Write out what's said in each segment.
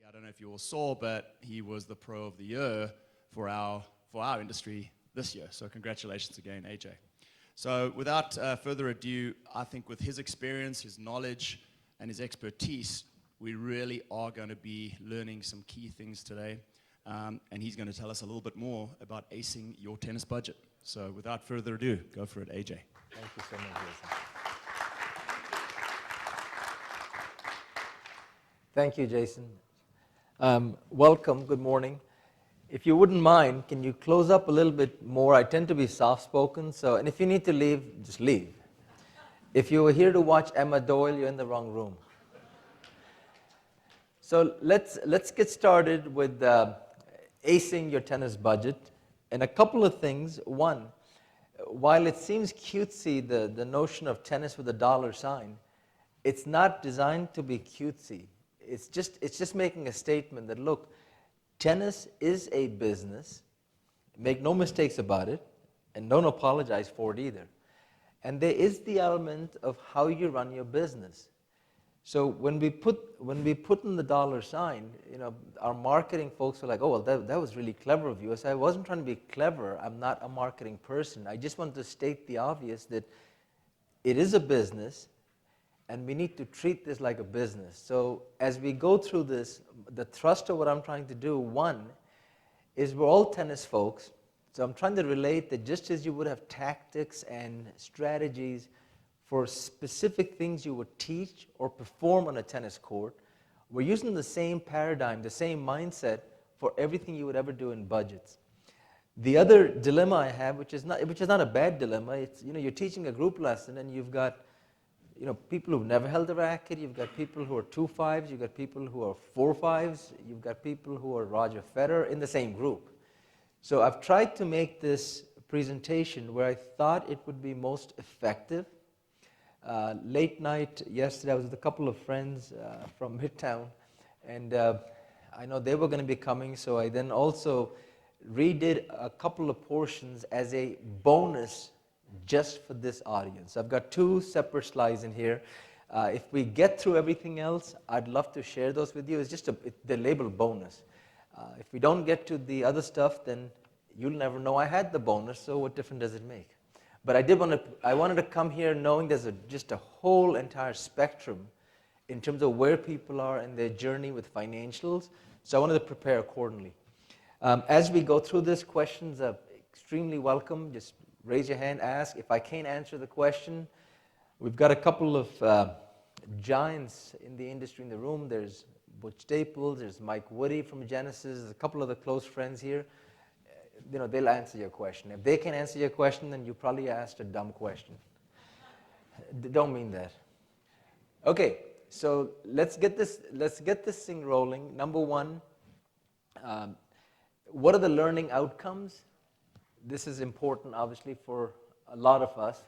I don't know if you all saw, but he was the Pro of the Year for our industry this year. So congratulations again, AJ. So without further ado, I think with his experience, his knowledge, and his expertise, we really are going to be learning some key things today. And he's going to tell us a little bit more about acing your tennis budget. So without further ado, go for it, AJ. Thank you so much, Jason. Thank you, Jason. Welcome, good morning. If you wouldn't mind, can you close up a little bit more? I tend to be soft-spoken, and if you need to leave, just leave. If you were here to watch Emma Doyle, you're in the wrong room. So let's get started with acing your tennis budget. And a couple of things. One, while it seems cutesy, the notion of tennis with a dollar sign, it's not designed to be cutesy. It's just making a statement that, look, tennis is a business. Make no mistakes about it, and don't apologize for it either. And there is the element of how you run your business. So when we put in the dollar sign, our marketing folks are like, oh, well, that was really clever of you. I said, I wasn't trying to be clever. I'm not a marketing person. I just wanted to state the obvious that it is a business, and we need to treat this like a business. So as we go through this, the thrust of what I'm trying to do, one, is we're all tennis folks. So I'm trying to relate that just as you would have tactics and strategies for specific things you would teach or perform on a tennis court, we're using the same paradigm, the same mindset for everything you would ever do in budgets. The other dilemma I have, which is not a bad dilemma, it's you're teaching a group lesson and you've got people who've never held a racket, you've got people who are 2-5s, you've got people who are 4-5s, you've got people who are Roger Federer in the same group. So I've tried to make this presentation where I thought it would be most effective. Late night yesterday, I was with a couple of friends from Midtown, and I know they were going to be coming, so I then also redid a couple of portions as a bonus just for this audience. I've got 2 separate slides in here. If we get through everything else, I'd love to share those with you. It's just they're labeled bonus. If we don't get to the other stuff, then you'll never know I had the bonus, so what difference does it make? But I wanted to come here knowing there's just a whole entire spectrum in terms of where people are in their journey with financials, so I wanted to prepare accordingly. As we go through this, questions are extremely welcome. Just raise your hand, ask. If I can't answer the question, we've got a couple of giants in the industry in the room. There's Butch Staples, there's Mike Woody from Genesis, there's a couple of the close friends here. They'll answer your question. If they can answer your question, then you probably asked a dumb question. Don't mean that. Okay, so let's get this thing rolling. Number one, what are the learning outcomes? This is important, obviously, for a lot of us.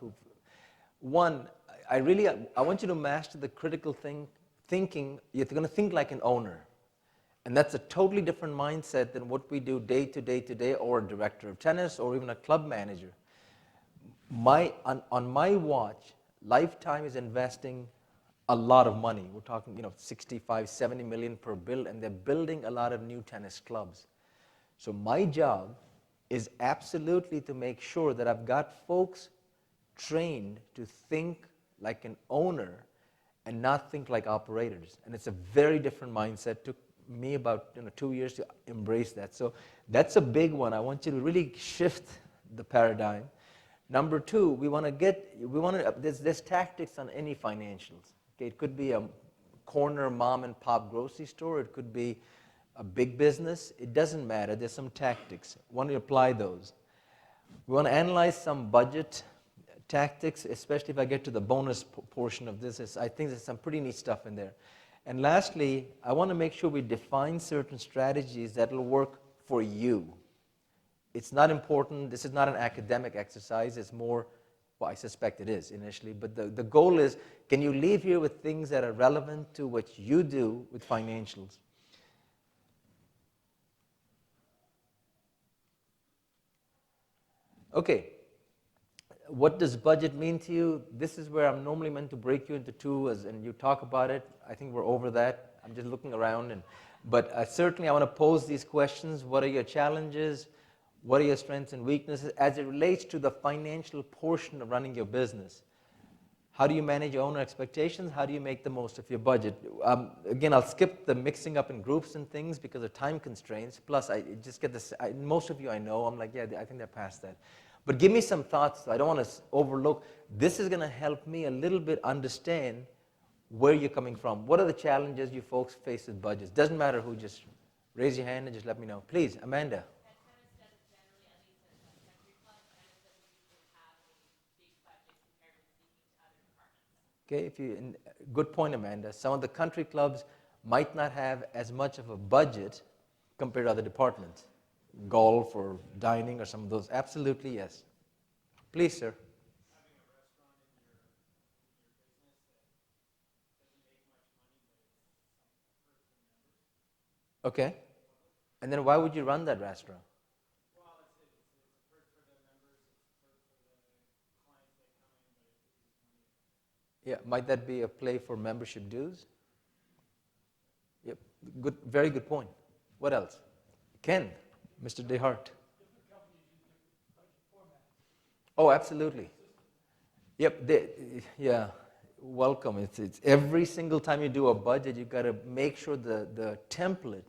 One, I want you to master the critical thinking. You're going to think like an owner. And that's a totally different mindset than what we do day to day, or a director of tennis, or even a club manager. On my watch, Lifetime is investing a lot of money. We're talking, 65, 70 million per build, and they're building a lot of new tennis clubs. So my job is absolutely to make sure that I've got folks trained to think like an owner and not think like operators. And it's a very different mindset. Took me about 2 years to embrace that. So that's a big one. I want you to really shift the paradigm. Number 2, there's tactics on any financials. Okay, it could be a corner mom and pop grocery store. It could be a big business. It doesn't matter. There's some tactics. We want to apply those. We want to analyze some budget tactics, especially if I get to the bonus portion of this. I think there's some pretty neat stuff in there. And lastly, I want to make sure we define certain strategies that will work for you. It's not important. This is not an academic exercise. It's more, well, I suspect it is initially, but the goal is, can you leave here with things that are relevant to what you do with financials? Okay, what does budget mean to you? This is where I'm normally meant to break you into two, and you talk about it. I think we're over that. I'm just looking around, and But certainly I want to pose these questions. What are your challenges? What are your strengths and weaknesses as it relates to the financial portion of running your business? How do you manage your owner expectations? How do you make the most of your budget? Again, I'll skip the mixing up in groups and things because of time constraints. Plus, I just get this, most of you I know, I'm like, yeah, I think they're past that. But give me some thoughts. I don't want to overlook. This is going to help me a little bit understand where you're coming from. What are the challenges you folks face with budgets? Doesn't matter who, just raise your hand and just let me know. Please, Amanda. Okay, good point, Amanda. Some of the country clubs might not have as much of a budget compared to other departments. Golf or dining or some of those. Absolutely, yes. Please, sir. Okay. And then why would you run that restaurant? Yeah, might that be a play for membership dues? Yep, good, very good point. What else? Ken, Mr. DeHart. Oh, absolutely. Yep, yeah, welcome. It's every single time you do a budget, you've got to make sure the template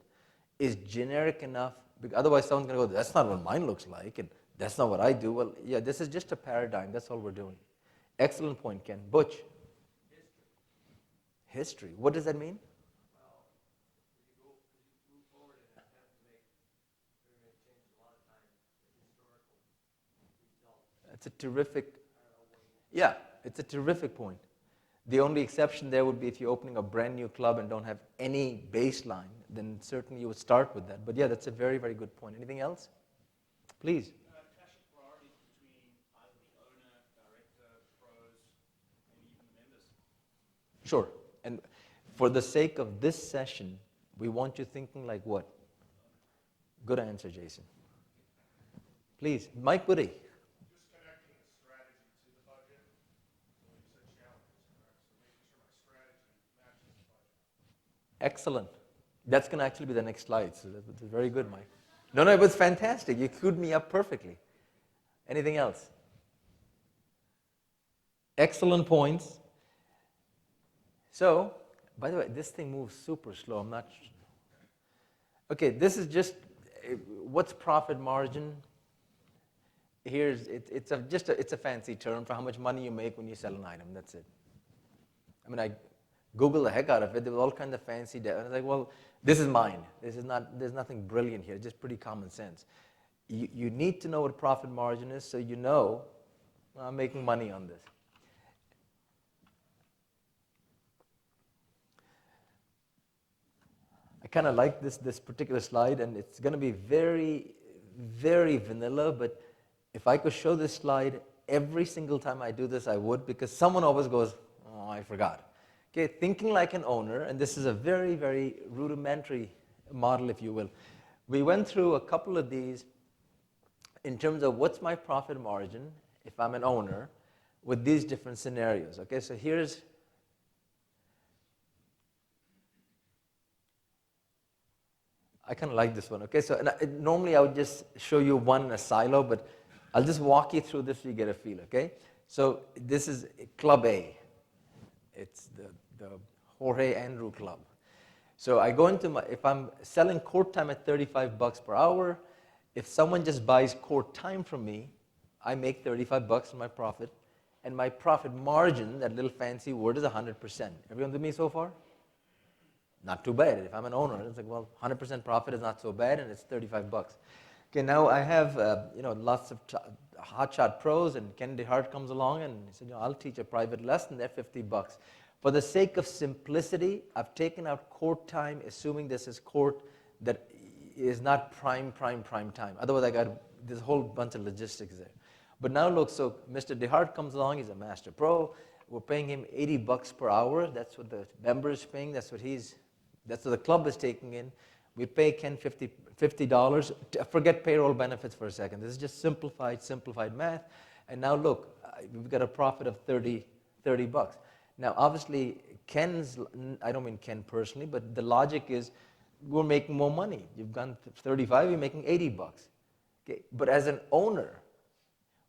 is generic enough, because otherwise someone's going to go, that's not what mine looks like, and that's not what I do. Well, yeah, this is just a paradigm. That's all we're doing. Excellent point, Ken. Butch. History. What does that mean? That's a terrific, yeah, it's a terrific point. The only exception there would be if you're opening a brand new club and don't have any baseline, then certainly you would start with that. But yeah, that's a very, very good point. Anything else? Please. Clash of priorities between either the owner, director, pros, and even the members. Sure. And for the sake of this session, we want you thinking like what? Good answer, Jason. Please, Mike Woody. Just connecting the strategy to the budget. So you said challenges, correct? So making sure my strategy matches the budget. Excellent. That's going to actually be the next slide. So that's very good, Mike. No, it was fantastic. You queued me up perfectly. Anything else? Excellent points. So, by the way, this thing moves super slow. I'm not. Okay, this is just what's profit margin. It's a fancy term for how much money you make when you sell an item. That's it. I mean, I Googled the heck out of it. There was all kinds of fancy. I was like, well, this is mine. There's nothing brilliant here. Just pretty common sense. You need to know what profit margin is, so you know I'm making money on this. I kind of like this particular slide, and it's going to be very, very vanilla, but if I could show this slide every single time I do this, I would, because someone always goes, oh, I forgot. Okay, thinking like an owner, and this is a very, very rudimentary model, if you will. We went through a couple of these in terms of what's my profit margin if I'm an owner with these different scenarios. Okay, so here's, I kind of like this one. Okay, so normally I would just show you one in a silo, but I'll just walk you through this so you get a feel, okay? So this is Club A. It's the Jorge Andrew Club. So I go into if I'm selling court time at $35 per hour, if someone just buys court time from me, I make $35 in my profit, and my profit margin, that little fancy word, is 100%. Everyone with me so far? Not too bad. If I'm an owner, it's like, well, 100% profit is not so bad, and it's $35. Okay, now I have lots of hotshot pros, and Ken DeHart comes along and he said, I'll teach a private lesson. They're $50. For the sake of simplicity, I've taken out court time, assuming this is court that is not prime time. Otherwise, I got this whole bunch of logistics there. But now look, so Mr. DeHart comes along. He's a master pro. We're paying him $80 per hour. That's what the member is paying. That's what the club is taking in. We pay Ken $50. Forget payroll benefits for a second. This is just simplified math. And now look, we've got a profit of $30. Now, obviously, I don't mean Ken personally, but the logic is we're making more money. You've gone 35, you're making $80. Okay, but as an owner,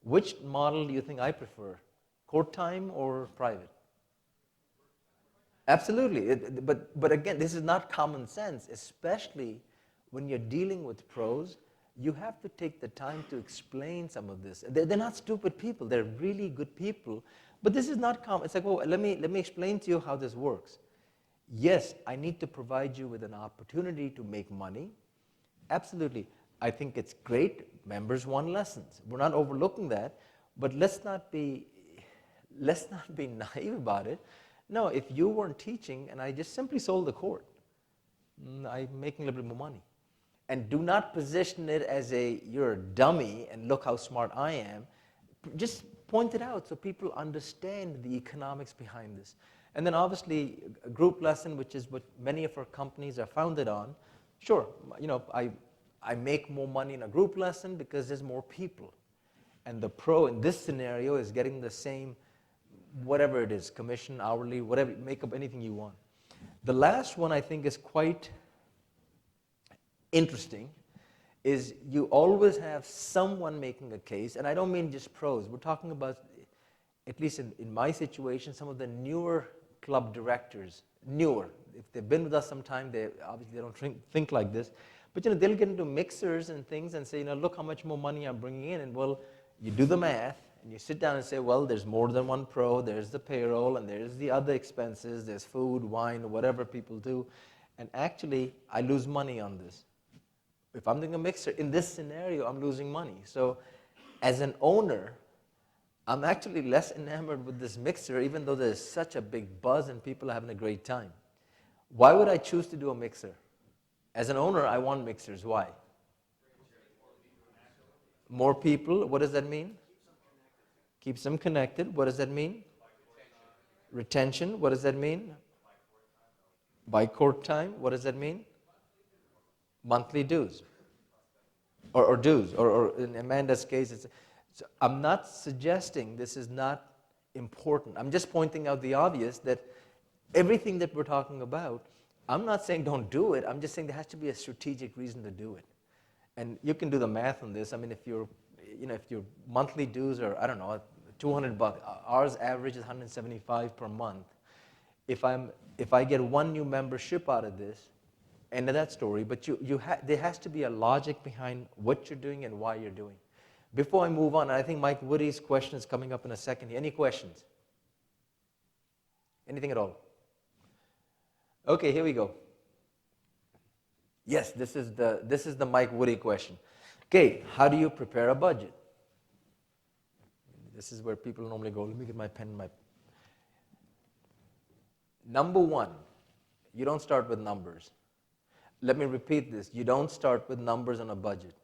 which model do you think I prefer? Court time or private? Absolutely. But again, this is not common sense, especially when you're dealing with pros. You have to take the time to explain some of this. They're not stupid people. They're really good people. But this is not common. It's like, well, let me explain to you how this works. Yes, I need to provide you with an opportunity to make money. Absolutely. I think it's great. Members want lessons. We're not overlooking that. But let's not be naive about it. No, if you weren't teaching and I just simply sold the court, I'm making a little bit more money. And do not position it as you're a dummy and look how smart I am. Just point it out so people understand the economics behind this. And then obviously a group lesson, which is what many of our companies are founded on. Sure, I make more money in a group lesson because there's more people. And the pro in this scenario is getting the same, whatever it is, commission, hourly, whatever, make up anything you want. The last one I think is quite interesting, is you always have someone making a case, and I don't mean just pros. We're talking about, at least in my situation, some of the newer club directors, newer. If they've been with us some time, they don't think like this. But they'll get into mixers and things and say, look how much more money I'm bringing in. And well, you do the math, and you sit down and say, well, there's more than one pro. There's the payroll, and there's the other expenses. There's food, wine, whatever people do. And actually, I lose money on this. If I'm doing a mixer, in this scenario, I'm losing money. So as an owner, I'm actually less enamored with this mixer, even though there's such a big buzz and people are having a great time. Why would I choose to do a mixer? As an owner, I want mixers. Why? More people. What does that mean? Keeps them connected. What does that mean? Retention. What does that mean? By court time. What does that mean? Monthly dues. Or dues. Or in Amanda's case, so I'm not suggesting this is not important. I'm just pointing out the obvious, that everything that we're talking about, I'm not saying don't do it. I'm just saying there has to be a strategic reason to do it. And you can do the math on this. I mean, if your monthly dues are, I don't know, $200, ours average is $175 per month. If I get one new membership out of this, end of that story. But there has to be a logic behind what you're doing and why you're doing. Before I move on, I think Mike Woody's question is coming up in a second. Any questions? Anything at all? Okay, here we go. Yes, this is the Mike Woody question. Okay, how do you prepare a budget? This is where people normally go. Let me get my pen and my... Number one, you don't start with numbers. Let me repeat this. You don't start with numbers on a budget.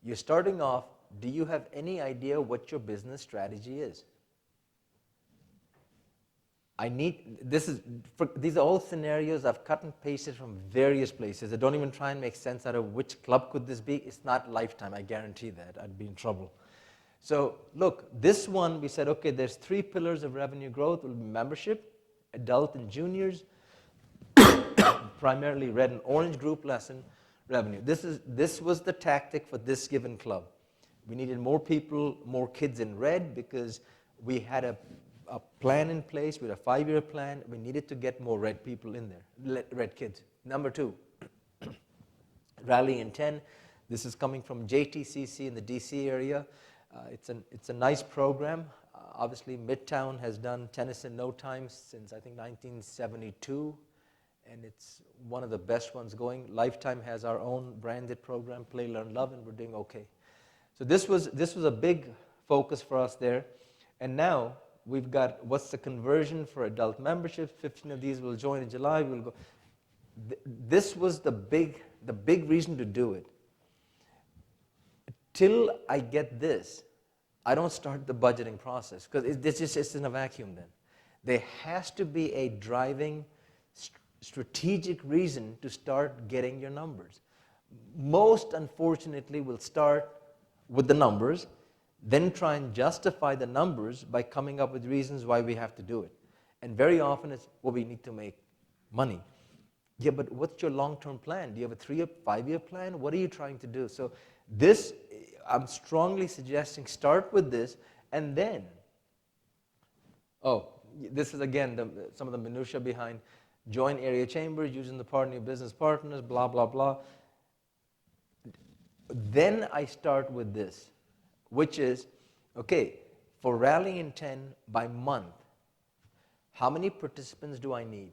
You're starting off, do you have any idea what your business strategy is? These are all scenarios I've cut and pasted from various places. I don't even try and make sense out of which club could this be. It's not Lifetime, I guarantee that. I'd be in trouble. So look, this one, we said, okay, there's 3 pillars of revenue growth. It will be membership, adult and juniors, primarily red and orange group lesson, revenue. This was the tactic for this given club. We needed more people, more kids in red, because we had a plan in place. We had a 5-year plan. We needed to get more red people in there, red kids. Number 2, Rally in 10. This is coming from JTCC in the DC area. It's a nice program. Obviously, Midtown has done tennis in no time since, I think, 1972. And it's one of the best ones going. Lifetime has our own branded program, Play, Learn, Love, and we're doing okay. So this was a big focus for us there. And now we've got, what's the conversion for adult membership? 15 of these will join in July. We'll go. This was the big reason to do it. Till I get this, I don't start the budgeting process, because it's in a vacuum then. There has to be a driving strategic reason to start getting your numbers. Most, unfortunately, will start with the numbers, then try and justify the numbers by coming up with reasons why we have to do it. And very often it's, well, we need to make money. Yeah, but what's your long-term plan? Do you have a 3-year, 5-year plan? What are you trying to do? So this, I'm strongly suggesting start with this, and then, oh, this is again some of the minutia behind join area chambers, using the partner business partners, blah, blah, blah. Then I start with this, which is, okay, for Rally in 10 by month, how many participants do I need?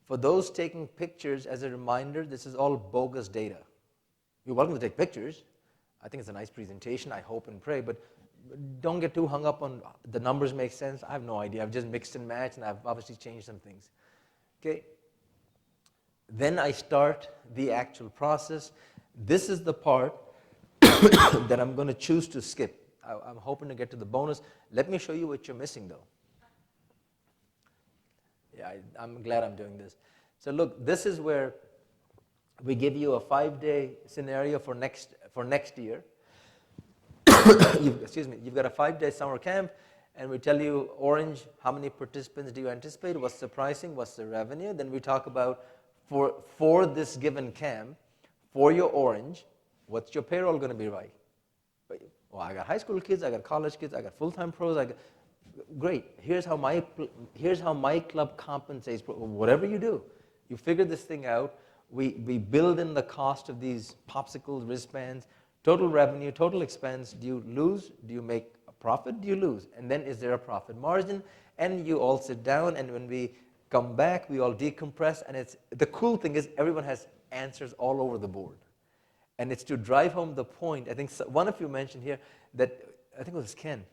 For those taking pictures, as a reminder, this is all bogus data. You're welcome to take pictures. I think it's a nice presentation, I hope and pray, but don't get too hung up on the numbers make sense. I have no idea. I've just mixed and matched, and I've obviously changed some things. Okay? Then I start the actual process. This is the part that I'm going to choose to skip. I'm hoping to get to the bonus. Let me show you what you're missing, though. Yeah, I'm glad I'm doing this. So look, this is where we give you a 5-day scenario for next year. You've got a 5-day summer camp, and we tell you, orange, how many participants do you anticipate? What's the pricing? What's the revenue? Then we talk about, for this given camp, for your orange, what's your payroll going to be like? Well, I got high school kids, I got college kids, I got full-time pros, great. Here's how my club compensates. Whatever you do, you figure this thing out. We build in the cost of these popsicles, wristbands, total revenue, total expense. Do you lose? Do you make a profit? Do you lose? And then is there a profit margin? And you all sit down, and when we come back, we all decompress. And the cool thing is everyone has answers all over the board. And it's to drive home the point. I think one of you mentioned here that, I think it was Ken,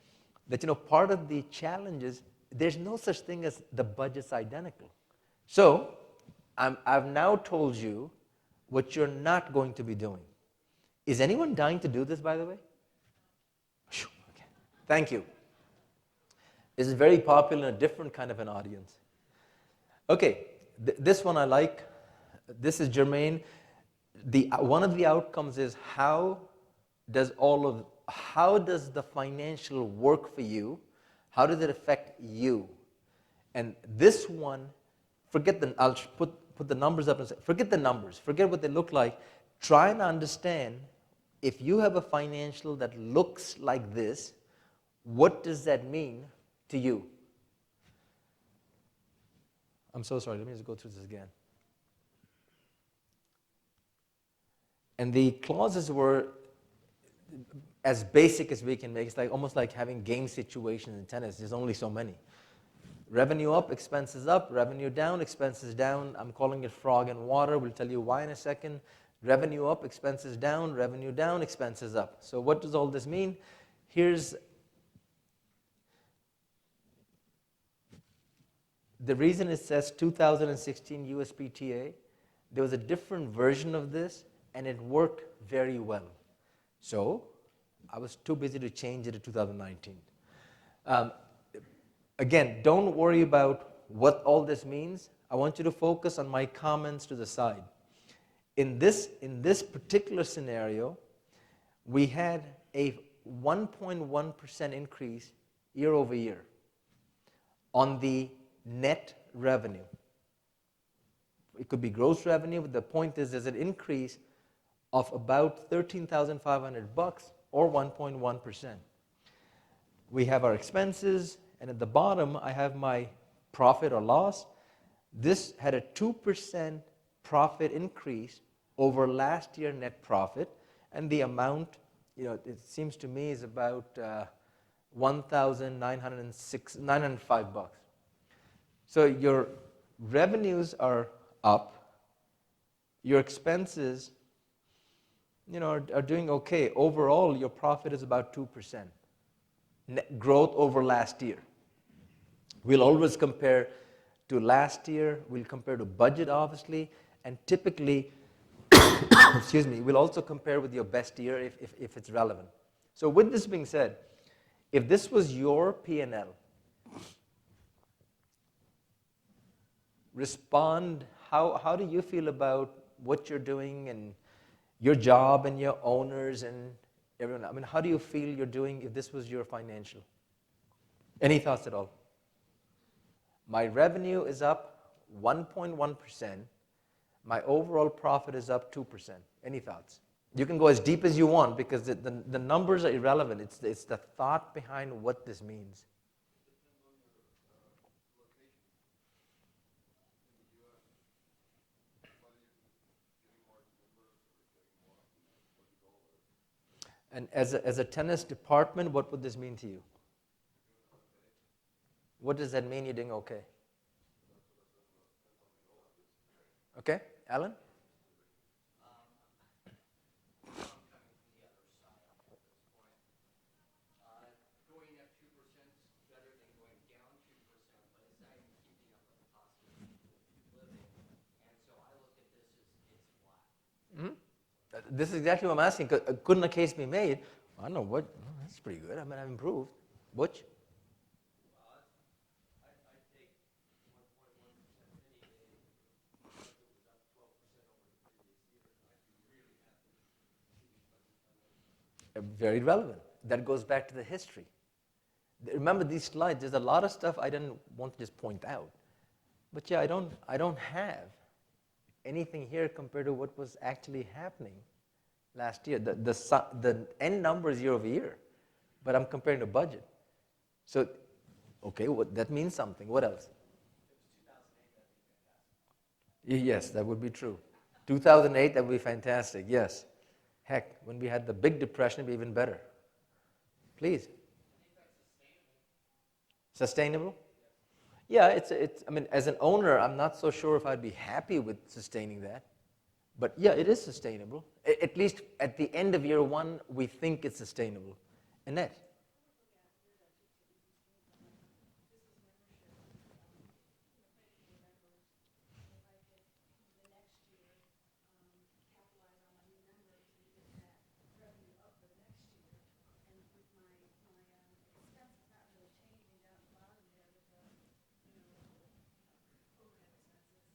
that part of the challenge is there's no such thing as the budget's identical. So I've now told you what you're not going to be doing. Is anyone dying to do this, by the way? Okay. Thank you. This is very popular in a different kind of an audience. Okay, this one I like. This is germane. One of the outcomes is how does the financial work for you? How does it affect you? And this one, I'll put the numbers up and say, forget the numbers, forget what they look like. Try and understand, if you have a financial that looks like this, what does that mean to you? I'm so sorry, let me just go through this again. And the clauses were as basic as we can make. It's almost like having game situations in tennis. There's only so many. Revenue up, expenses up. Revenue down, expenses down. I'm calling it frog and water. We'll tell you why in a second. Revenue up, expenses down. Revenue down, expenses up. So what does all this mean? Here's the reason it says 2016 USPTA. There was a different version of this, and it worked very well. So I was too busy to change it to 2019. Again, don't worry about what all this means. I want you to focus on my comments to the side. In this particular scenario, we had a 1.1% increase year over year on the net revenue. It could be gross revenue, but the point is there's an increase of about $13,500 or 1.1%. We have our expenses, and at the bottom I have my profit or loss. This had a 2% profit increase over last year net profit, and the amount, it seems to me is about $1,905. So your revenues are up, your expenses are doing okay. Overall, your profit is about 2%. Net growth over last year. We'll always compare to last year. We'll compare to budget, obviously. And typically, we'll also compare with your best year if it's relevant. So with this being said, if this was your P&L, respond, how do you feel about what you're doing and your job and your owners and everyone? I mean, how do you feel you're doing if this was your financial? Any thoughts at all? My revenue is up 1.1%. My overall profit is up 2%. Any thoughts? You can go as deep as you want because the numbers are irrelevant. It's the thought behind what this means. And as a tennis department, what would this mean to you? What does that mean you're doing okay? Okay, Alan? Going up 2% is better than going down 2%, but it's not even keeping up with the cost of living. And so I look at this as it's flat. This is exactly what I'm asking. Couldn't a case be made? I don't know what. Oh, that's pretty good. I mean, I've improved. Butch? I take 1.1% any day because it was up 12% over the previous year. I'd be really happy keeping budget. Very relevant. That goes back to the history. Remember these slides, there's a lot of stuff I didn't want to just point out. But yeah, I don't have anything here compared to what was actually happening last year. The end number is year over year, but I'm comparing the budget. So, okay, that means something. What else? Yes, that would be true. 2008, that would be fantastic, yes. Heck, when we had the big depression, it'd be even better. Please. Sustainable? Yeah, I mean, as an owner, I'm not so sure if I'd be happy with sustaining that. But yeah, it is sustainable. At least at the end of year one, we think it's sustainable. Annette?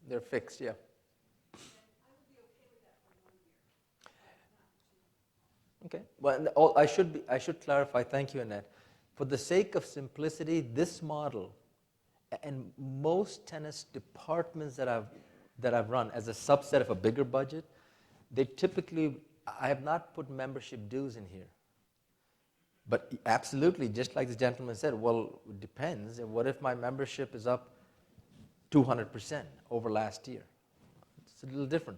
They're fixed, yeah. Okay. Well, I should clarify. Thank you, Annette. For the sake of simplicity, this model and most tennis departments that I've run as a subset of a bigger budget, they typically, I have not put membership dues in here. But absolutely, just like the gentleman said, well, it depends. And what if my membership is up 200% over last year? It's a little different.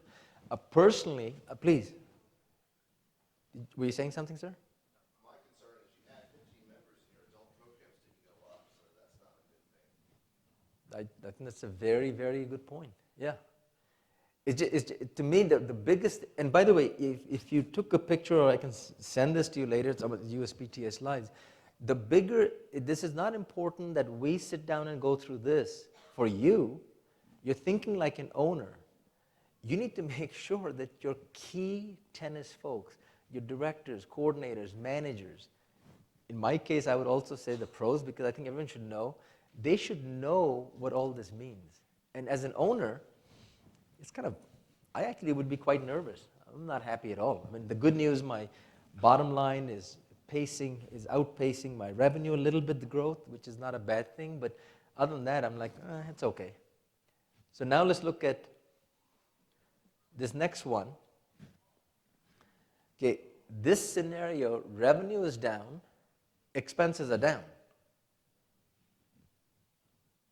Personally, please. Were you saying something, sir? My concern is you had 15 members and your adult programs didn't go up, so that's not a good thing. I think that's a very, very good point. Yeah. To me, the biggest, and by the way, if you took a picture, or I can send this to you later, it's about the USPTA slides, this is not important that we sit down and go through this. For you, you're thinking like an owner. You need to make sure that your key tennis folks, your directors, coordinators, managers, in my case, I would also say the pros, because I think everyone should know, they should know what all this means. And as an owner, it's I actually would be quite nervous. I'm not happy at all. I mean, the good news, my bottom line is outpacing my revenue a little bit, the growth, which is not a bad thing, but other than that, I'm like, it's okay. So now let's look at this next one. Okay, this scenario, revenue is down, expenses are down.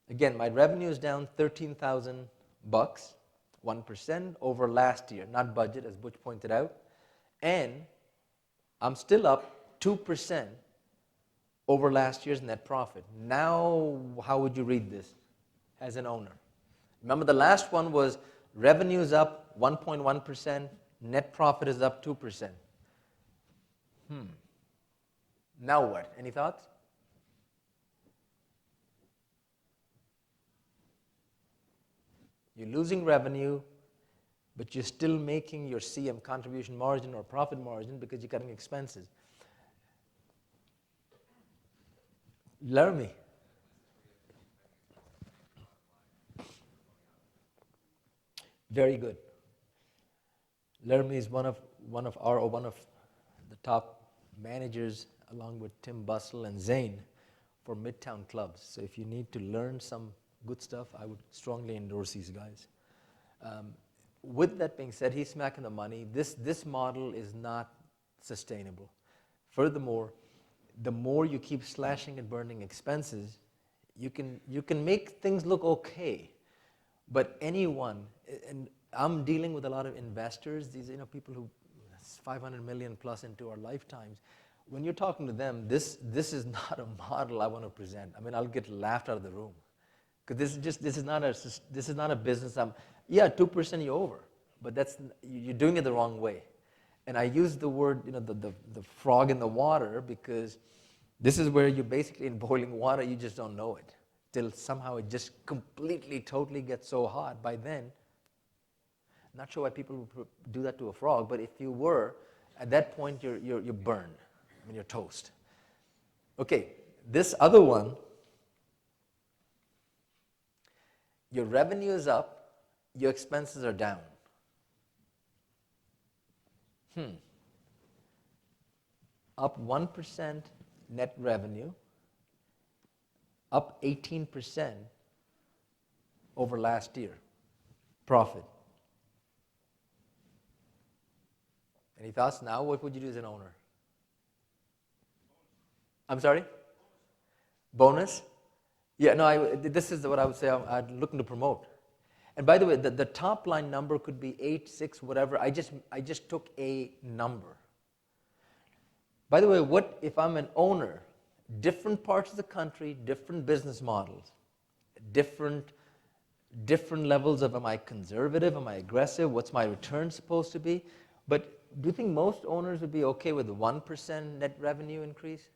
Again, my revenue is down $13,000, 1% over last year, not budget, as Butch pointed out. And I'm still up 2% over last year's net profit. Now, how would you read this as an owner? Remember, the last one was revenue is up 1.1%, net profit is up 2%. Now what? Any thoughts? You're losing revenue, but you're still making your CM, contribution margin or profit margin, because you're cutting expenses. Laramie. Very good. Laramie is one of the top managers, along with Tim Bustle and Zane, for Midtown clubs. So if you need to learn some good stuff. I would strongly endorse these guys. With that being said, he's smacking the money. This model is not sustainable. Furthermore, the more you keep slashing and burning expenses, you can make things look okay. But anyone, and I'm dealing with a lot of investors, these people who 500 million plus into our lifetimes. When you're talking to them, this is not a model I want to present. I mean, I'll get laughed out of the room because this is not a business. Yeah, 2% you're over, but you're doing it the wrong way. And I use the word, the frog in the water, because this is where you're basically in boiling water. You just don't know it till somehow it just completely, totally gets so hot. By then, not sure why people would do that to a frog, but if you were, at that point you're burned. I mean, you're toast. Okay, this other one, your revenue is up, your expenses are down. Up 1% net revenue, up 18% over last year, profit. Any thoughts now? What would you do as an owner? I'm sorry? Bonus? Yeah, no, this is what I would say I'm looking to promote. And by the way, the top line number could be 8, 6, whatever. I just took a number. By the way, what if I'm an owner? Different parts of the country, different business models, different levels of, am I conservative, am I aggressive, what's my return supposed to be? But do you think most owners would be okay with a 1% net revenue increase?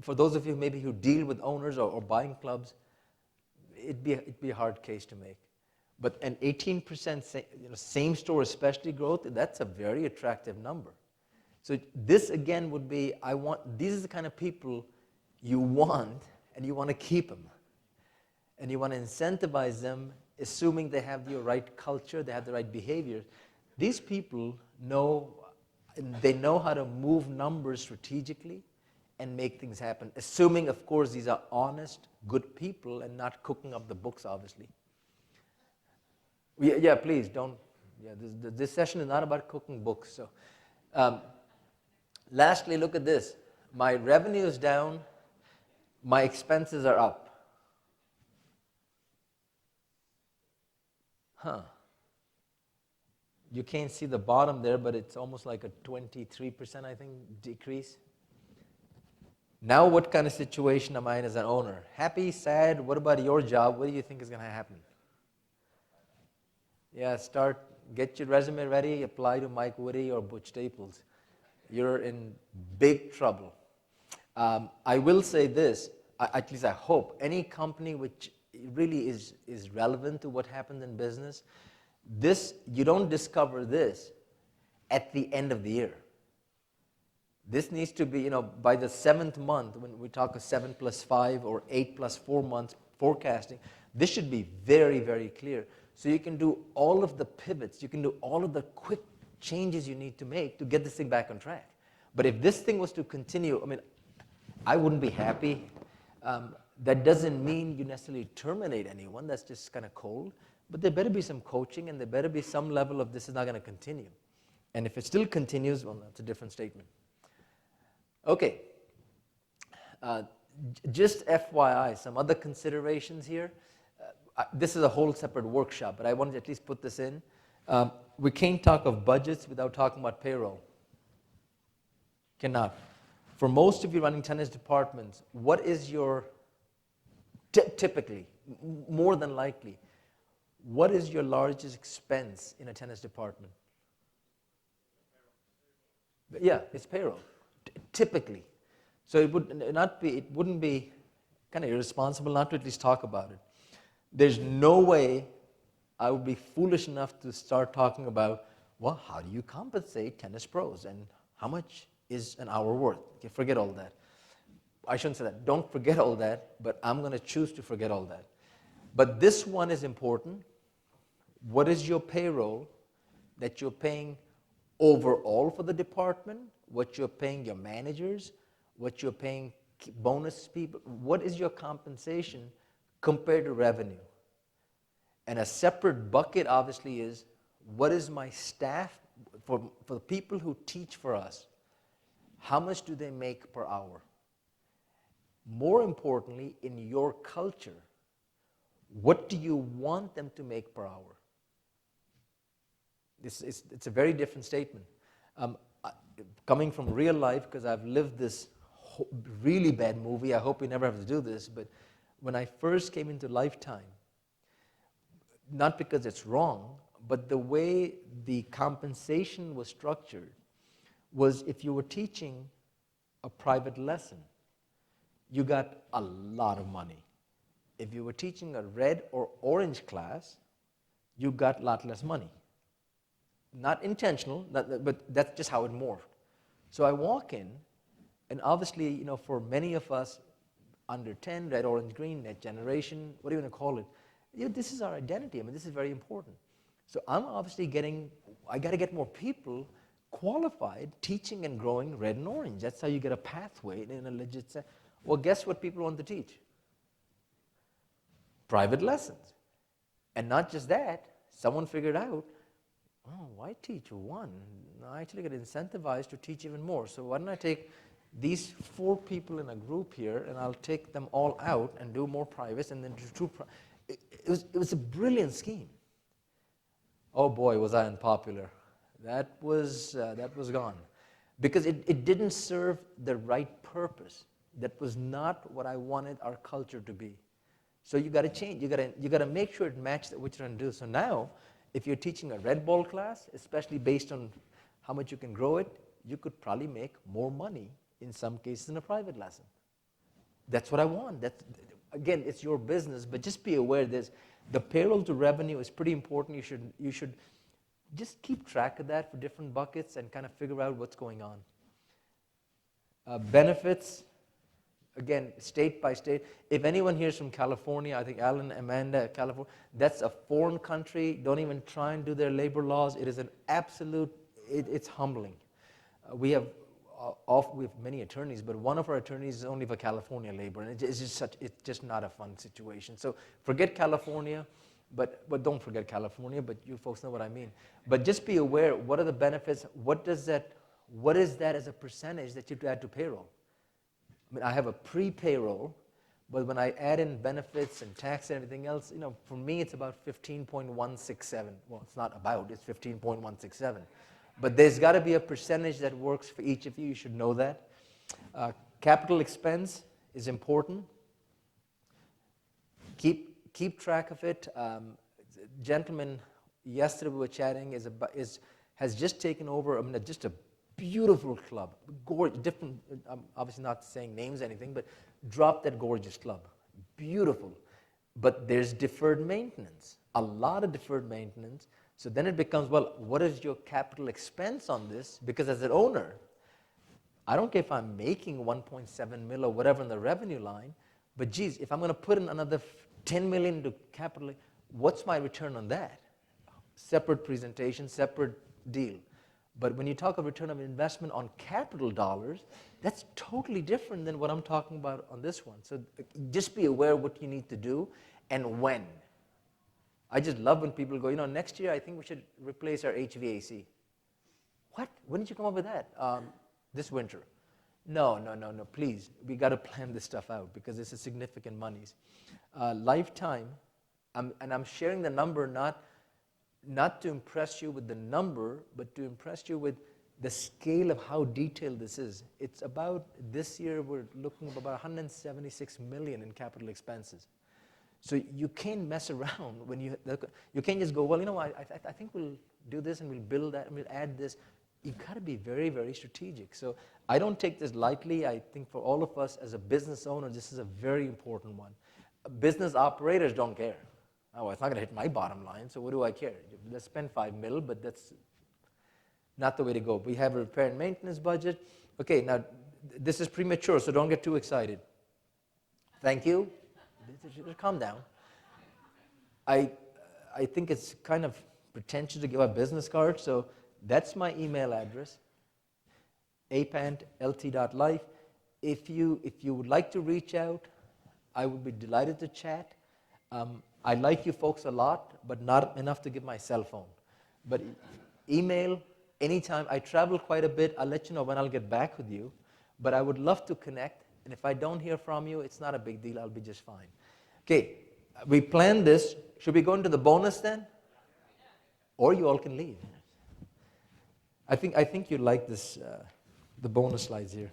For those of you maybe who deal with owners or buying clubs, it'd be a hard case to make. But an 18% same store specialty growth, that's a very attractive number. So this again would be, these are the kind of people you want, and you want to keep them. And you want to incentivize them, assuming they have the right culture, they have the right behaviors. These people know how to move numbers strategically and make things happen, assuming, of course, these are honest, good people and not cooking up the books, obviously. Yeah, please don't. Yeah, this session is not about cooking books. So, lastly, look at this. My revenue is down. My expenses are up. You can't see the bottom there, but it's almost like a 23%, I think, decrease. Now what kind of situation am I in as an owner? Happy, sad? What about your job? What do you think is going to happen? Yeah, get your resume ready, apply to Mike Woody or Butch Staples. You're in big trouble. I will say this, at least I hope, any company which really is relevant to what happens in business, you don't discover this at the end of the year. This needs to be, by the 7th month, when we talk of 7 plus 5 or 8 plus 4 months forecasting, this should be very, very clear. So you can do all of the pivots, you can do all of the quick changes you need to make to get this thing back on track. But if this thing was to continue, I wouldn't be happy. That doesn't mean you necessarily terminate anyone, that's just kind of cold. But there better be some coaching and there better be some level of this is not going to continue. And if it still continues, well, that's a different statement. Okay, just FYI, some other considerations here. This is a whole separate workshop, but I wanted to at least put this in. We can't talk of budgets without talking about payroll. Cannot. For most of you running tennis departments, what is your, typically, more than likely, what is your largest expense in a tennis department? Yeah, it's payroll. Typically. So it wouldn't be kind of irresponsible not to at least talk about it. There's no way I would be foolish enough to start talking about, well, how do you compensate tennis pros and how much is an hour worth? Okay, forget all that. I shouldn't say that. Don't forget all that, but I'm going to choose to forget all that. But this one is important. What is your payroll that you're paying overall for the department, what you're paying your managers, what you're paying bonus people? What is your compensation compared to revenue? And a separate bucket obviously is, what is my staff, for the people who teach for us, how much do they make per hour? More importantly, in your culture, what do you want them to make per hour? It's a very different statement. Coming from real life, because I've lived this really bad movie, I hope we never have to do this, but when I first came into Lifetime, not because it's wrong, but the way the compensation was structured was, if you were teaching a private lesson, you got a lot of money. If you were teaching a red or orange class, you got a lot less money. Not intentional, but that's just how it morphed. So I walk in, and obviously, for many of us, under 10, red, orange, green, net generation, what do you want to call it? This is our identity. I mean, this is very important. So I'm obviously I got to get more people qualified teaching and growing red and orange. That's how you get a pathway in a legit sense. Well, guess what people want to teach? Private lessons. And not just that, someone figured out, oh, why teach one? I actually get incentivized to teach even more. So why don't I take these 4 people in a group here, and I'll take them all out and do more privates, and then do it was a brilliant scheme. Oh boy, was I unpopular. That was gone. Because it didn't serve the right purpose. That was not what I wanted our culture to be. So you got to change. You got to make sure it matches what you're trying to do. So now, if you're teaching a red ball class, especially based on how much you can grow it, you could probably make more money in some cases in a private lesson. That's what I want. Again, it's your business, but just be aware the payroll to revenue is pretty important. You should just keep track of that for different buckets and kind of figure out what's going on. Benefits, again, state by state. If anyone here is from California, I think Alan, Amanda, California, that's a foreign country. Don't even try and do their labor laws. It is an absolute, it's humbling. We have many attorneys, but one of our attorneys is only for California labor, and it's just not a fun situation. So forget California, but don't forget California, but you folks know what I mean. But just be aware, what are the benefits? What is that as a percentage that you add to payroll? I mean, I have a pre-payroll, but when I add in benefits and tax and everything else, for me it's about 15.167. Well, it's not about, it's 15.167. But there's got to be a percentage that works for each of you. You should know that. Capital expense is important. Keep track of it. Gentleman yesterday we were chatting has just taken over. Just a beautiful club, different. I'm obviously not saying names or anything, but dropped that gorgeous club, beautiful. But there's deferred maintenance, a lot of deferred maintenance. So then it becomes, well, what is your capital expense on this? Because as an owner, I don't care if I'm making 1.7 mil or whatever in the revenue line, but geez, if I'm going to put in another 10 million into capital, what's my return on that? Separate presentation, separate deal. But when you talk of return of investment on capital dollars, that's totally different than what I'm talking about on this one. So just be aware of what you need to do and when. I just love when people go, next year I think we should replace our HVAC. What? When did you come up with that? This winter. No, please. We got to plan this stuff out because this is significant monies. Lifetime, and I'm sharing the number not to impress you with the number, but to impress you with the scale of how detailed this is. It's about, this year we're looking at about 176 million in capital expenses. So you can't mess around when you can't just go, well, I think we'll do this and we'll build that and we'll add this. You've got to be very, very strategic. So I don't take this lightly. I think for all of us as a business owner, this is a very important one. Business operators don't care. Oh, it's not going to hit my bottom line, so what do I care? Let's spend 5 mil, but that's not the way to go. We have a repair and maintenance budget. Okay, now this is premature, so don't get too excited. Thank you. Calm down. I think it's kind of pretentious to give out business cards, so that's my email address, apantlt.life. If you would like to reach out, I would be delighted to chat. I like you folks a lot, but not enough to give my cell phone. But email anytime. I travel quite a bit. I'll let you know when I'll get back with you. But I would love to connect. And if I don't hear from you, it's not a big deal. I'll be just fine. Okay, we planned this. Should we go into the bonus then? Or you all can leave. I think you like this, the bonus slides here.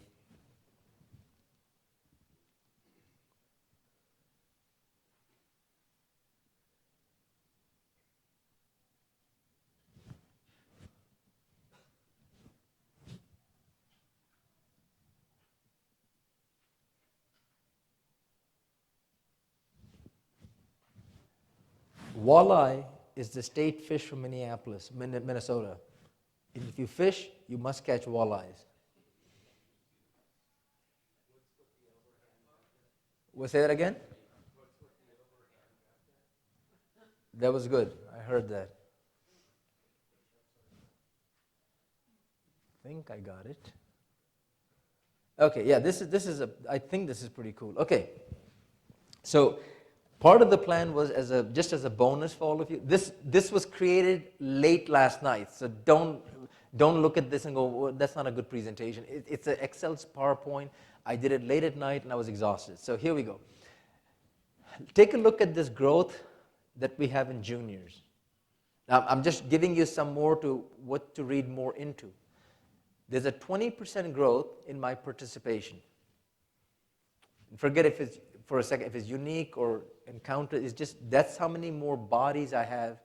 Walleye is the state fish from Minneapolis, Minnesota. And if you fish, you must catch walleyes. We'll say that again? That was good. I heard that. I think I got it. Okay, yeah, I think this is pretty cool. Okay, so part of the plan was just as a bonus for all of you. This was created late last night, so don't look at this and go, well, that's not a good presentation. It's an Excel's PowerPoint. I did it late at night and I was exhausted. So here we go. Take a look at this growth that we have in juniors. Now, I'm just giving you some more to what to read more into. There's a 20% growth in my participation. Forget if it's, for a second, if it's unique or encounter, it's just, that's how many more bodies I have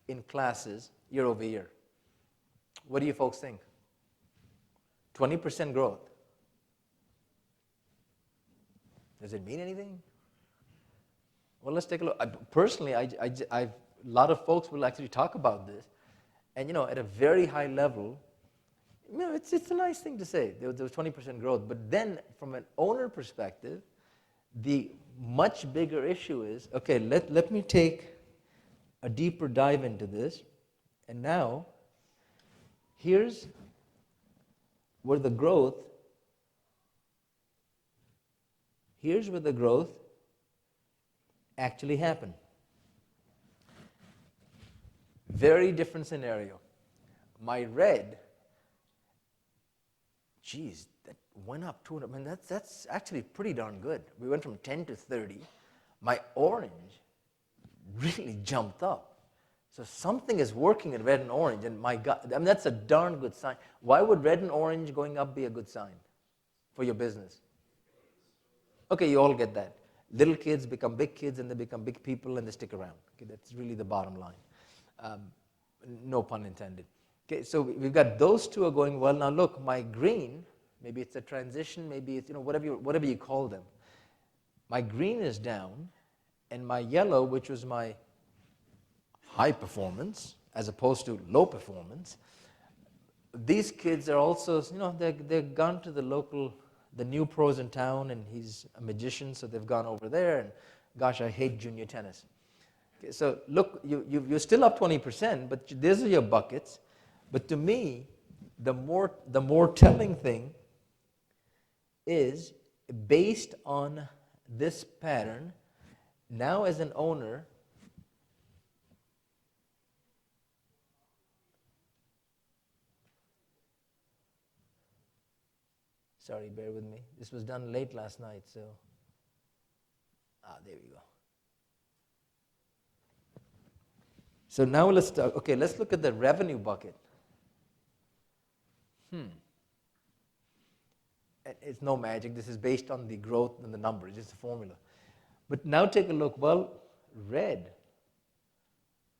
in classes year over year. What do you folks think? 20% growth. Does it mean anything? Well, let's take a look. Personally, a lot of folks will actually talk about this. And, at a very high level, it's a nice thing to say. There was 20% growth. But then, from an owner perspective, the much bigger issue is, okay, let me take a deeper dive into this. And now, here's where the growth actually happened. Very different scenario. My red, geez, that went up 200. I mean, that's actually pretty darn good. We went from 10 to 30. My orange really jumped up. So something is working in red and orange, and my God, I mean, that's a darn good sign. Why would red and orange going up be a good sign for your business? Okay, you all get that. Little kids become big kids, and they become big people, and they stick around. Okay, that's really the bottom line. No pun intended. Okay, so we've got those two are going well. Now look, my green, maybe it's a transition, maybe it's whatever you call them. My green is down, and my yellow, which was my high performance as opposed to low performance, these kids are also, they've gone to the new pros in town, and he's a magician, so they've gone over there, and gosh, I hate junior tennis. Okay, so look, you're still up 20%, but these are your buckets. But to me, the more telling thing is, based on this pattern, now as an owner, sorry, bear with me. This was done late last night, so. There we go. So now let's look at the revenue bucket. It's no magic. This is based on the growth and the numbers. It's a formula. But now take a look. Well, red.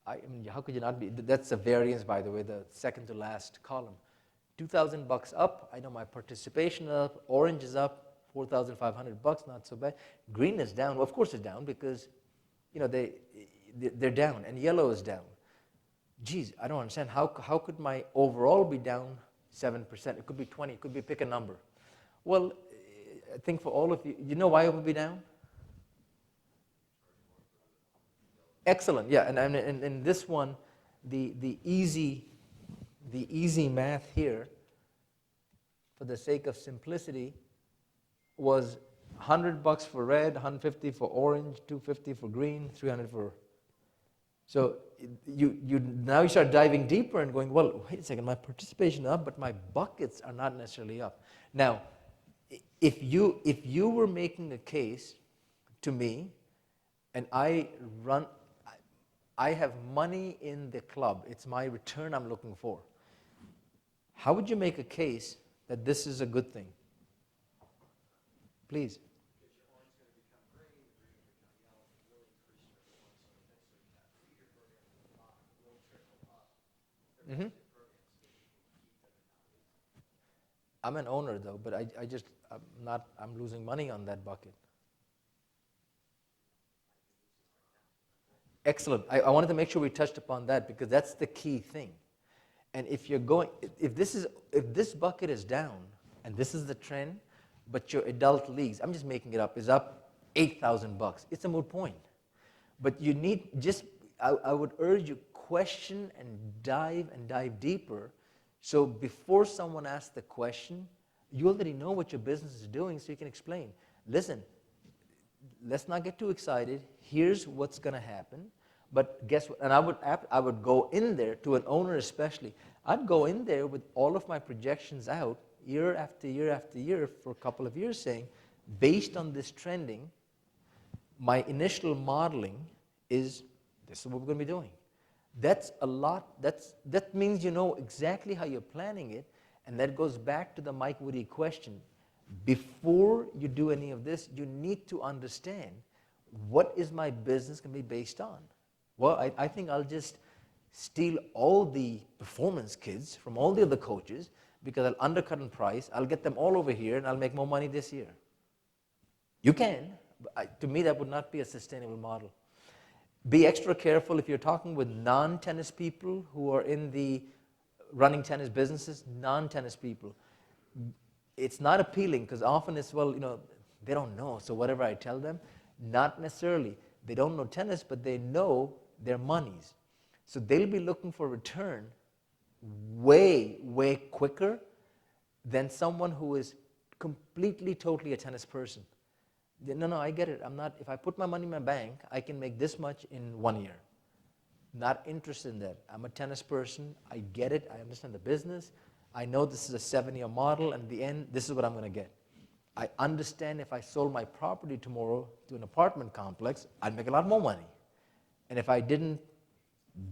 I mean, how could you not be? That's a variance, by the way, the second to last column. $2,000 up. I know my participation is up. Orange is up. $4,500. Not so bad. Green is down. Well, of course it's down because, they're down, and yellow is down. Geez, I don't understand. How could my overall be down 7%? It could be 20. It could be pick a number. Well, I think for all of you, you know why it would be down? Excellent. Yeah, and in this one, the easy math here, for the sake of simplicity, was $100 for red, 150 for orange, 250 for green, 300 for. So now you start diving deeper and going, well, wait a second, my participation is up, but my buckets are not necessarily up. Now, if you were making a case to me, and I have money in the club, it's my return I'm looking for, how would you make a case that this is a good thing? Please. Mm-hmm. I'm an owner though, but I'm losing money on that bucket. Excellent. I wanted to make sure we touched upon that because that's the key thing. And if this bucket is down, and this is the trend, but your adult leagues, I'm just making it up, is up $8,000. It's a moot point. But you need I would urge you question and dive deeper. So before someone asks the question, you already know what your business is doing, so you can explain. Listen, let's not get too excited. Here's what's going to happen. But guess what? And I would go in there, to an owner especially, I'd go in there with all of my projections out year after year after year for a couple of years saying, based on this trending, my initial modeling is this is what we're going to be doing. That's a lot. That means you know exactly how you're planning it, and that goes back to the Mike Woody question. Before you do any of this, you need to understand what is my business going to be based on. Well, I think I'll just steal all the performance kids from all the other coaches because I'll undercut in price. I'll get them all over here, and I'll make more money this year. You can. But to me, that would not be a sustainable model. Be extra careful if you're talking with non-tennis people who are in the running tennis businesses, non-tennis people. It's not appealing because often it's, well, they don't know, so whatever I tell them, not necessarily. They don't know tennis, but they know their monies. So they'll be looking for return way, way quicker than someone who is completely, totally a tennis person. No, I get it. If I put my money in my bank, I can make this much in 1 year. Not interested in that. I'm a tennis person. I get it. I understand the business. I know this is a 7-year model, and at the end, this is what I'm going to get. I understand if I sold my property tomorrow to an apartment complex, I'd make a lot more money. And if I didn't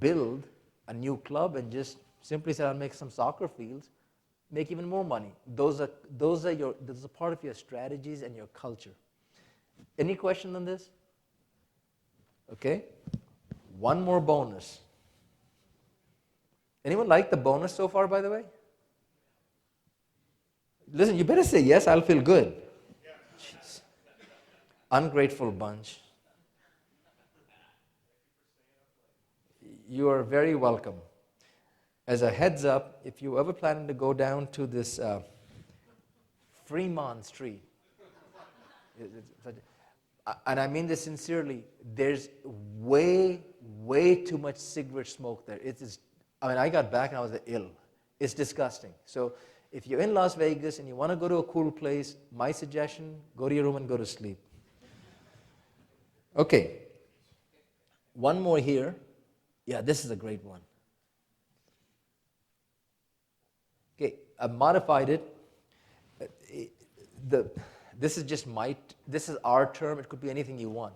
build a new club and just simply said I'll make some soccer fields, make even more money. Those are part of your strategies and your culture. Any question on this? Okay. One more bonus. Anyone like the bonus so far, by the way? Listen, you better say yes, I'll feel good. Jeez. Ungrateful bunch. You are very welcome. As a heads up, if you ever planning to go down to this Fremont Street, and I mean this sincerely, there's way, way too much cigarette smoke there. I got back and I was ill. It's disgusting. So if you're in Las Vegas and you want to go to a cool place, my suggestion, go to your room and go to sleep. Okay. One more here. Yeah, this is a great one. Okay, I modified it. This is our term. It could be anything you want.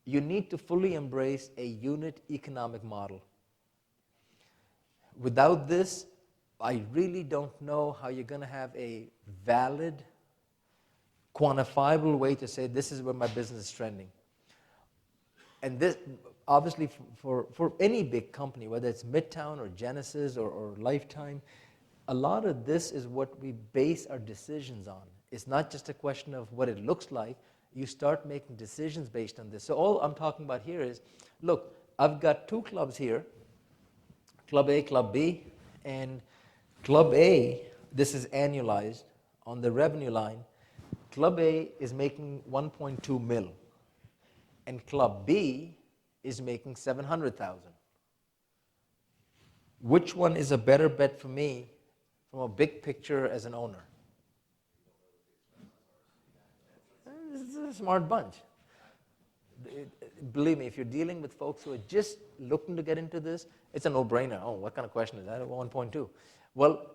You need to fully embrace a unit economic model. Without this, I really don't know how you're going to have a valid, quantifiable way to say this is where my business is trending. And this, obviously, for any big company, whether it's Midtown or Genesis or Lifetime, a lot of this is what we base our decisions on. It's not just a question of what it looks like. You start making decisions based on this. So all I'm talking about here is, look, I've got 2 clubs here, Club A, Club B, and Club A, this is annualized on the revenue line. Club A is making 1.2 mil, and Club B is making 700,000. Which one is a better bet for me from a big picture as an owner? a smart bunch. Believe me, if you're dealing with folks who are just looking to get into this, it's a no-brainer. Oh, what kind of question is that? 1.2. Well,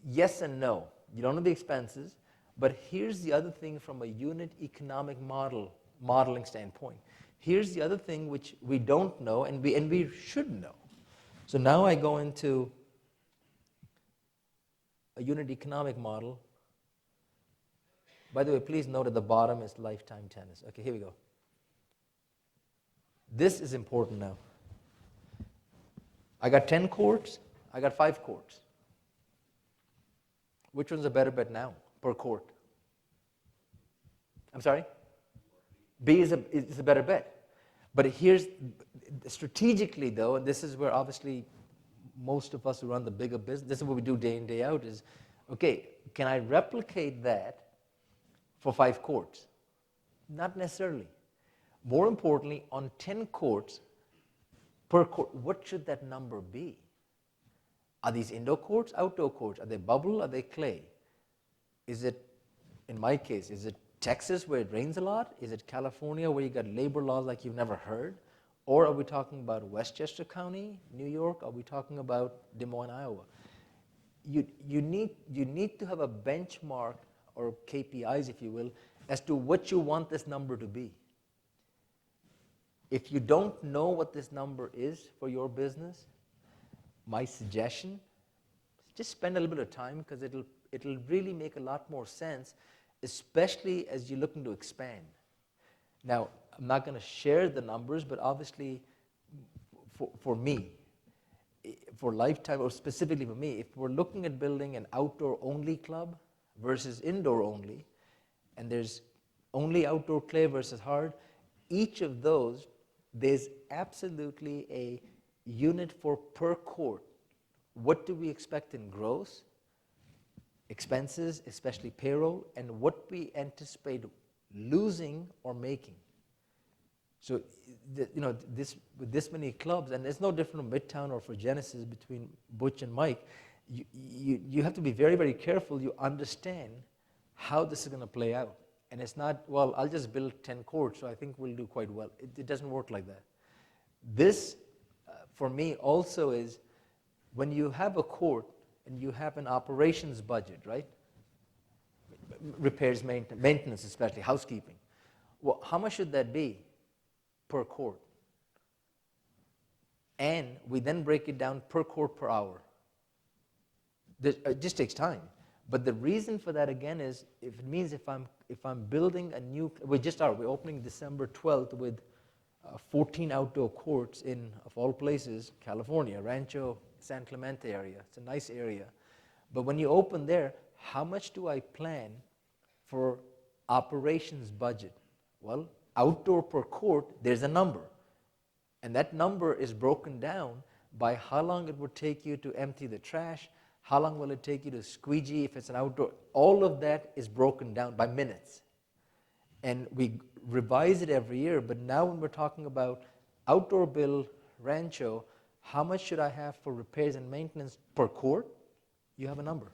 yes and no. You don't know the expenses, but here's the other thing from a unit economic modeling standpoint. Here's the other thing which we don't know and we should know. So now I go into a unit economic model. By the way, please note at the bottom is lifetime tennis. Okay, here we go. This is important now. I got 10 courts, I got 5 courts. Which one's a better bet now per court? I'm sorry? B is a better bet. But here's, strategically though, and this is where obviously most of us who run the bigger business, this is what we do day in, day out, is, okay, can I replicate that for 5 courts? Not necessarily. More importantly, on 10 courts per court, what should that number be? Are these indoor courts, outdoor courts? Are they bubble, are they clay? Is it, in my case, is it Texas where it rains a lot? Is it California where you got labor laws like you've never heard? Or are we talking about Westchester County, New York? Are we talking about Des Moines, Iowa? You need to have a benchmark or KPIs, if you will, as to what you want this number to be. If you don't know what this number is for your business, my suggestion, just spend a little bit of time because it'll really make a lot more sense, especially as you're looking to expand. Now, I'm not going to share the numbers, but obviously for me, for Lifetime, or specifically for me, if we're looking at building an outdoor-only club versus indoor-only, and there's only outdoor clay versus hard, each of those, there's absolutely a unit for per court. What do we expect in gross, expenses, especially payroll, and what we anticipate losing or making? So, with this many clubs, and it's no different from Midtown or for Genesis between Butch and Mike, you have to be very, very careful. You understand how this is going to play out. And it's not, well, I'll just build 10 courts, so I think we'll do quite well. It doesn't work like that. This, for me, also is when you have a court and you have an operations budget, right? Repairs, maintenance especially, housekeeping. Well, how much should that be per court? And we then break it down per court per hour. It just takes time. But the reason for that again is if it means if I'm building a new, we're opening December 12th with 14 outdoor courts in, of all places, California, Rancho San Clemente area. It's a nice area. But when you open there, how much do I plan for operations budget? Well, outdoor per court, there's a number. And that number is broken down by how long it would take you to empty the trash, how long will it take you to squeegee if it's an outdoor? All of that is broken down by minutes. And we revise it every year, but now when we're talking about outdoor bill, Rancho, how much should I have for repairs and maintenance per court? You have a number.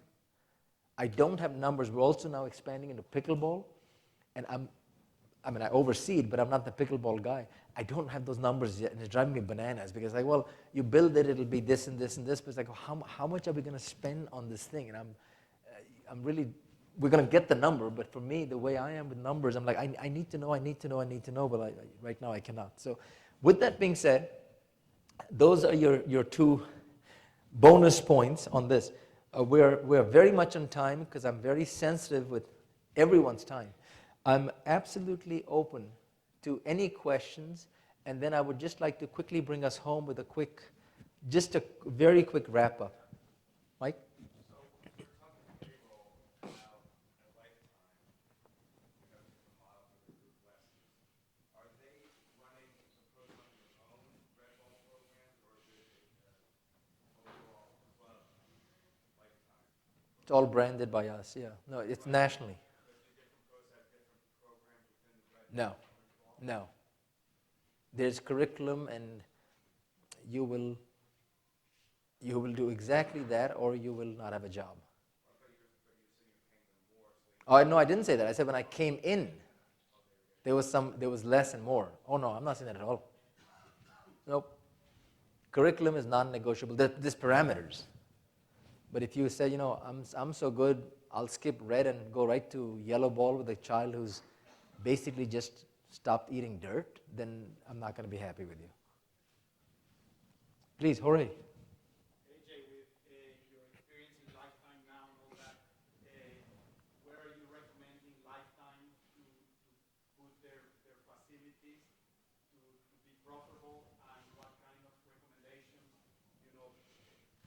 I don't have numbers. We're also now expanding into pickleball, and I oversee it, but I'm not the pickleball guy. I don't have those numbers yet, and it's driving me bananas because, like, well, you build it, it'll be this and this and this, but it's like, how much are we going to spend on this thing? And I'm really, we're going to get the number, but for me, the way I am with numbers, I'm like, I need to know, but right now I cannot. So with that being said, those are your 2 bonus points on this. We're very much on time because I'm very sensitive with everyone's time. I'm absolutely open to any questions, and then I would just like to quickly bring us home with a very quick wrap-up. Mike? So we're talking payroll now at Lifetime, because of the model for the group lessons. Are they running the program on their own red ball programs, or is it overall club Lifetime? It's all branded by us, yeah. No, it's nationally. Does the different pros have different programs within the red No. ball? No. There's curriculum, and you will do exactly that, or you will not have a job. Oh, no, I didn't say that. I said when I came in. There was less and more. Oh no, I'm not saying that at all. Nope. Curriculum is non-negotiable. There's parameters. But if you say, you know, I'm so good, I'll skip red and go right to yellow ball with a child who's basically just stopped eating dirt, then I'm not going to be happy with you. Please, Jorge. AJ, with your experience in Lifetime now and all that, where are you recommending Lifetime to put their facilities to be profitable, and what kind of recommendations, you know,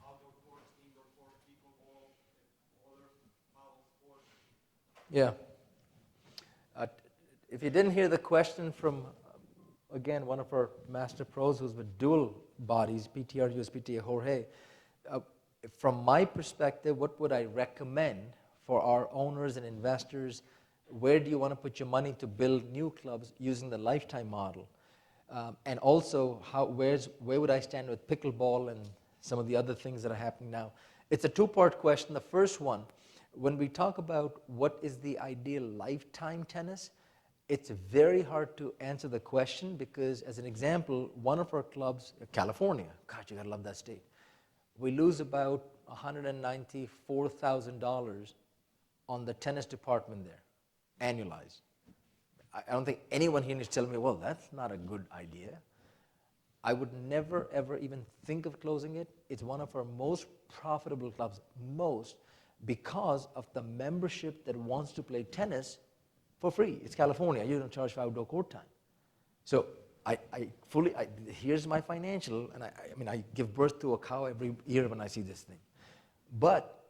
outdoor courts, indoor courts, pickleball, other paddle sports? Yeah. If you didn't hear the question from, again, one of our master pros who's with dual bodies, PTR, USPTA, Jorge, from my perspective, what would I recommend for our owners and investors? Where do you want to put your money to build new clubs using the Lifetime model? And also, where would I stand with pickleball and some of the other things that are happening now? It's a two-part question. The first one, when we talk about what is the ideal lifetime tennis, it's very hard to answer the question because, as an example, one of our clubs, California, God, you gotta love that state, we lose about $194,000 on the tennis department there, annualized. I don't think anyone here is telling me, well, that's not a good idea. I would never, ever even think of closing it. It's one of our most profitable clubs, because of the membership that wants to play tennis for free. It's California. You don't charge for outdoor court time. So here's my financial, and I give birth to a cow every year when I see this thing. But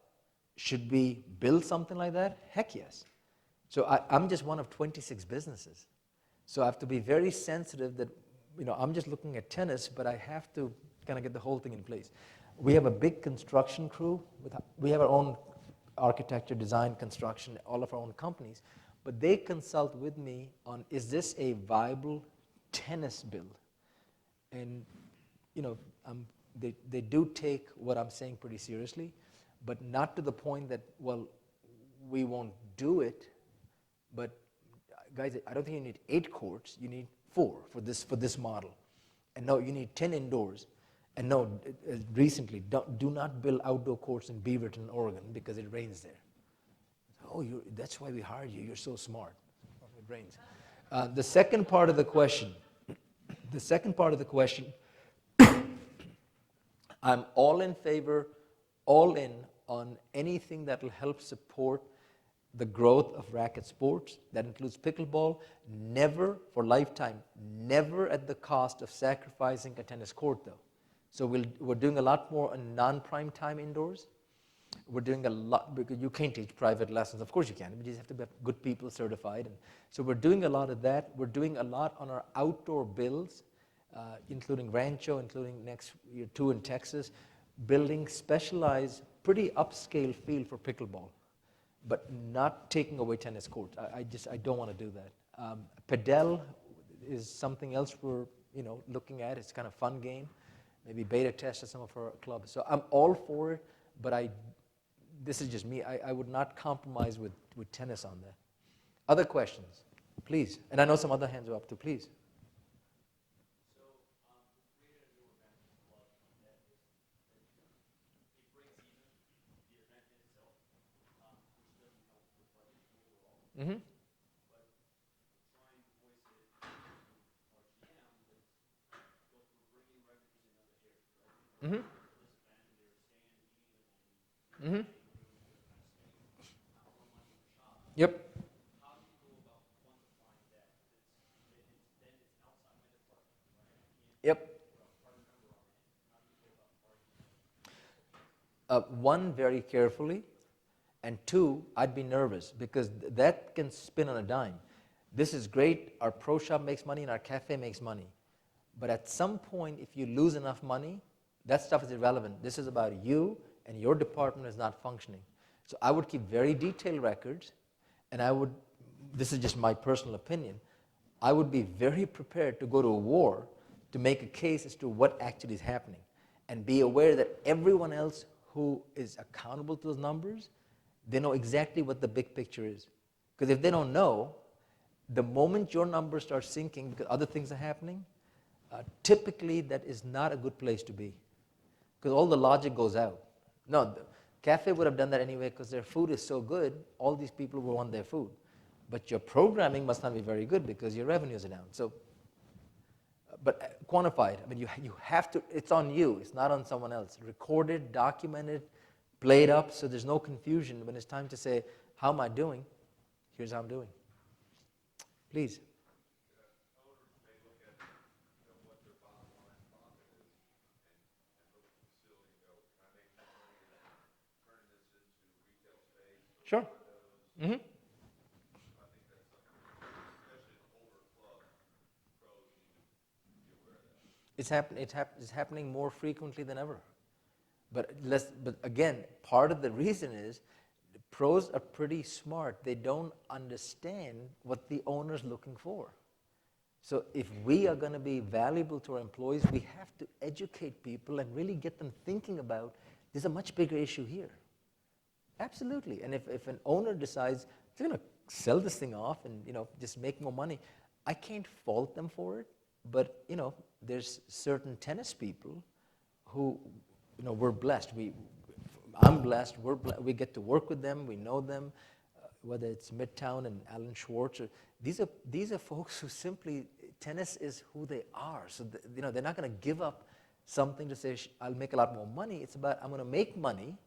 should we build something like that? Heck yes. So I'm just one of 26 businesses. So I have to be very sensitive that, you know, I'm just looking at tennis, but I have to kind of get the whole thing in place. We have a big construction crew. We have our own architecture, design, construction, all of our own companies. But they consult with me on, is this a viable tennis build? And, you know, they do take what I'm saying pretty seriously, but not to the point that, well, we won't do it. But guys, I don't think you need 8 courts. You need 4 for this model. And no, you need 10 indoors. And no, recently, do not build outdoor courts in Beaverton, Oregon, because it rains there. Oh, that's why we hired you. You're so smart. It rains. The second part of the question, I'm all in favor, all in on anything that will help support the growth of racket sports. That includes pickleball, never for Lifetime, never at the cost of sacrificing a tennis court though. So we're doing a lot more on non-prime time indoors. We're doing a lot, because you can't teach private lessons. Of course you can, but you just have to have good people certified. And so we're doing a lot of that. We're doing a lot on our outdoor builds, including Rancho, including next year 2 in Texas, building specialized, pretty upscale field for pickleball, but not taking away tennis courts. I don't want to do that. Padel is something else we're looking at. It's kind of fun game. Maybe beta test at some of our clubs. So I'm all for it, but this is just me. I would not compromise with tennis on that. Other questions, please. And I know some other hands are up too, please. So, we created a new event in the club that it breaks even the event in itself, which doesn't help the budget overall. Mm-hmm. But try and voice it to our GM that, look, we're bringing revenues in other areas, right? Mm-hmm. For this event, they were staying, eating in the venue, Mm-hmm. they're kind of spending more money in the shop. Yep. How do you go about quantifying that? Then it's outside my department, right? I can't Yep. put a hard number on it. How do you go about arguing? One, very carefully, and 2, I'd be nervous because that can spin on a dime. This is great. Our pro shop makes money and our cafe makes money. But at some point, if you lose enough money, that stuff is irrelevant. This is about you, and your department is not functioning. So I would keep very detailed records, and this is just my personal opinion, I would be very prepared to go to a war to make a case as to what actually is happening, and be aware that everyone else who is accountable to those numbers, they know exactly what the big picture is. Because if they don't know, The moment your numbers start sinking because other things are happening, typically that is not a good place to be because all the logic goes out. No, the cafe would have done that anyway because their food is so good, all these people will want their food. But your programming must not be very good because your revenues are down. So, but quantified. I mean, you have to, it's on you. It's not on someone else. Record it, document it, play it up so there's no confusion. When it's time to say, how am I doing? Here's how I'm doing. Please. Owners may look at, what their bottom line profit is and look at the facility and go, can I make more money turning this into retail space? Or Sure. condos? Mm-hmm. I think that's something, especially an older club, pros need to be aware of that. It's happening more frequently than ever. But again, part of the reason is the pros are pretty smart. They don't understand what the owner's looking for. So if we are going to be valuable to our employees, we have to educate people and really get them thinking about there's a much bigger issue here. Absolutely. And if an owner decides they're going to sell this thing off and just make more money, I can't fault them for it. But there's certain tennis people who we're blessed. I'm blessed. We get to work with them. We know them, whether it's Midtown and Alan Schwartz. These are folks who simply tennis is who they are. So they're not going to give up something to say I'll make a lot more money. It's about I'm going to make money,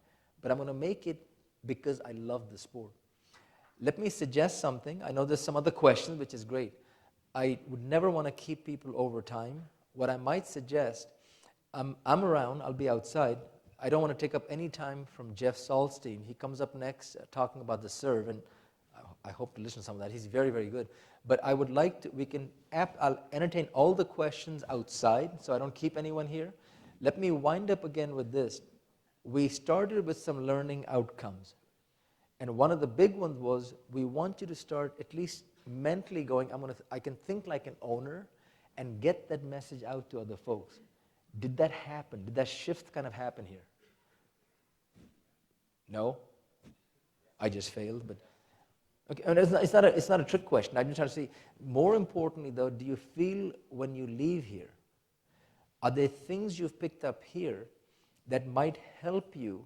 but I'm going to make it because I love the sport. Let me suggest something. I know there's some other questions, which is great. I would never want to keep people over time. What I might suggest, I'm around, I'll be outside. I don't want to take up any time from Jeff Salstein. He comes up next talking about the serve, and I hope to listen to some of that. He's very, very good. But I would like to, I'll entertain all the questions outside, so I don't keep anyone here. Let me wind up again with this. We started with some learning outcomes. And one of the big ones was we want you to start at least mentally going, I can think like an owner and get that message out to other folks. Did that happen? Did that shift kind of happen here? No? I just failed, but okay. I mean, it's not a trick question. I'm just trying to say, more importantly though, do you feel when you leave here, are there things you've picked up here that might help you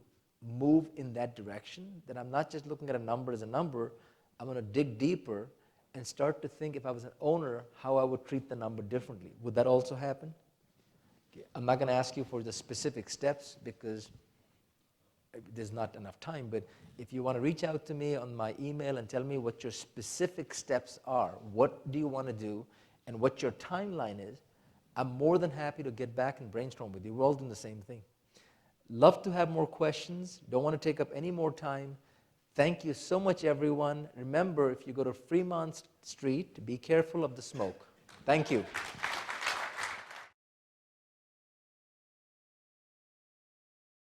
move in that direction? That I'm not just looking at a number as a number, I'm going to dig deeper and start to think if I was an owner, how I would treat the number differently. Would that also happen? Okay. I'm not going to ask you for the specific steps because there's not enough time, but if you want to reach out to me on my email and tell me what your specific steps are, what do you want to do, and what your timeline is, I'm more than happy to get back and brainstorm with you. We're all doing the same thing. Love to have more questions. Don't want to take up any more time. Thank you so much, everyone. Remember, if you go to Fremont Street, be careful of the smoke. Thank you.